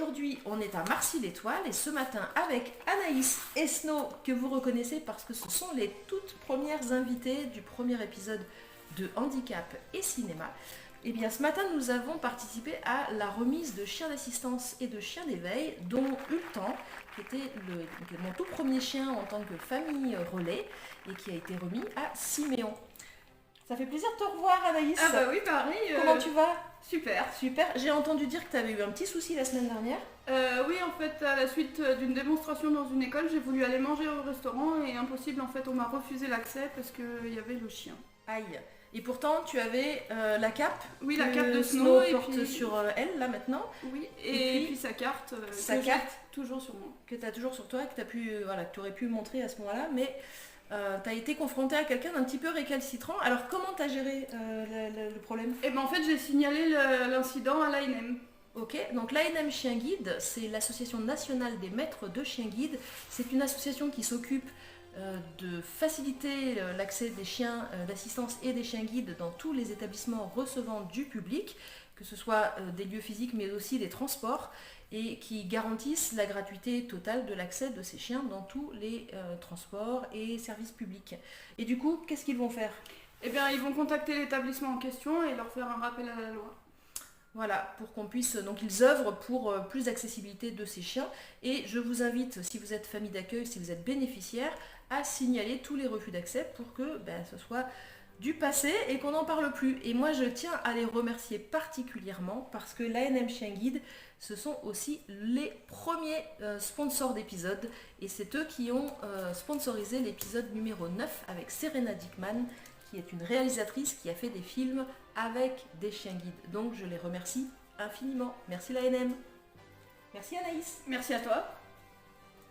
aujourd'hui on est à Marcy-l'Étoile et ce matin avec Anaïs et Snow que vous reconnaissez parce que ce sont les toutes premières invitées du premier épisode de Handicap et Cinéma. Et bien ce matin nous avons participé à la remise de chiens d'assistance et de chiens d'éveil dont Ultan qui était mon tout premier chien en tant que famille relais et qui a été remis à Siméon. Ça fait plaisir de te revoir Anaïs. Ah bah oui pareil. Comment tu vas? Super. Super. J'ai entendu dire que tu avais eu un petit souci la semaine dernière. Oui en fait à la suite d'une démonstration dans une école j'ai voulu aller manger au restaurant et impossible en fait on m'a refusé l'accès parce qu'il y avait le chien. Aïe. Et pourtant tu avais la cape. Oui la cape de Snow et porte puis... sur elle là maintenant. Oui et puis sa carte. Toujours sur moi. Que tu as toujours sur toi et que tu aurais pu montrer à ce moment-là mais... tu as été confronté à quelqu'un d'un petit peu récalcitrant. Alors comment tu as géré le problème? Et ben en fait j'ai signalé l'incident à l'ANM. Ok, donc l'ANM Chien Guide, c'est l'association nationale des maîtres de chiens guides. C'est une association qui s'occupe de faciliter l'accès des chiens d'assistance et des chiens guides dans tous les établissements recevant du public, que ce soit des lieux physiques mais aussi des transports, et qui garantissent la gratuité totale de l'accès de ces chiens dans tous les transports et services publics. Et du coup, qu'est-ce qu'ils vont faire? Eh bien, ils vont contacter l'établissement en question et leur faire un rappel à la loi. Voilà, pour qu'on puisse... Donc ils œuvrent pour plus d'accessibilité de ces chiens. Et je vous invite, si vous êtes famille d'accueil, si vous êtes bénéficiaire, à signaler tous les refus d'accès pour que ce soit du passé et qu'on n'en parle plus. Et moi je tiens à les remercier particulièrement parce que l'ANM Chien Guide, ce sont aussi les premiers sponsors d'épisodes et c'est eux qui ont sponsorisé l'épisode numéro 9 avec Serena Dickman qui est une réalisatrice qui a fait des films avec des chiens guides. Donc je les remercie infiniment. Merci l'ANM. Merci Anaïs. Merci à toi.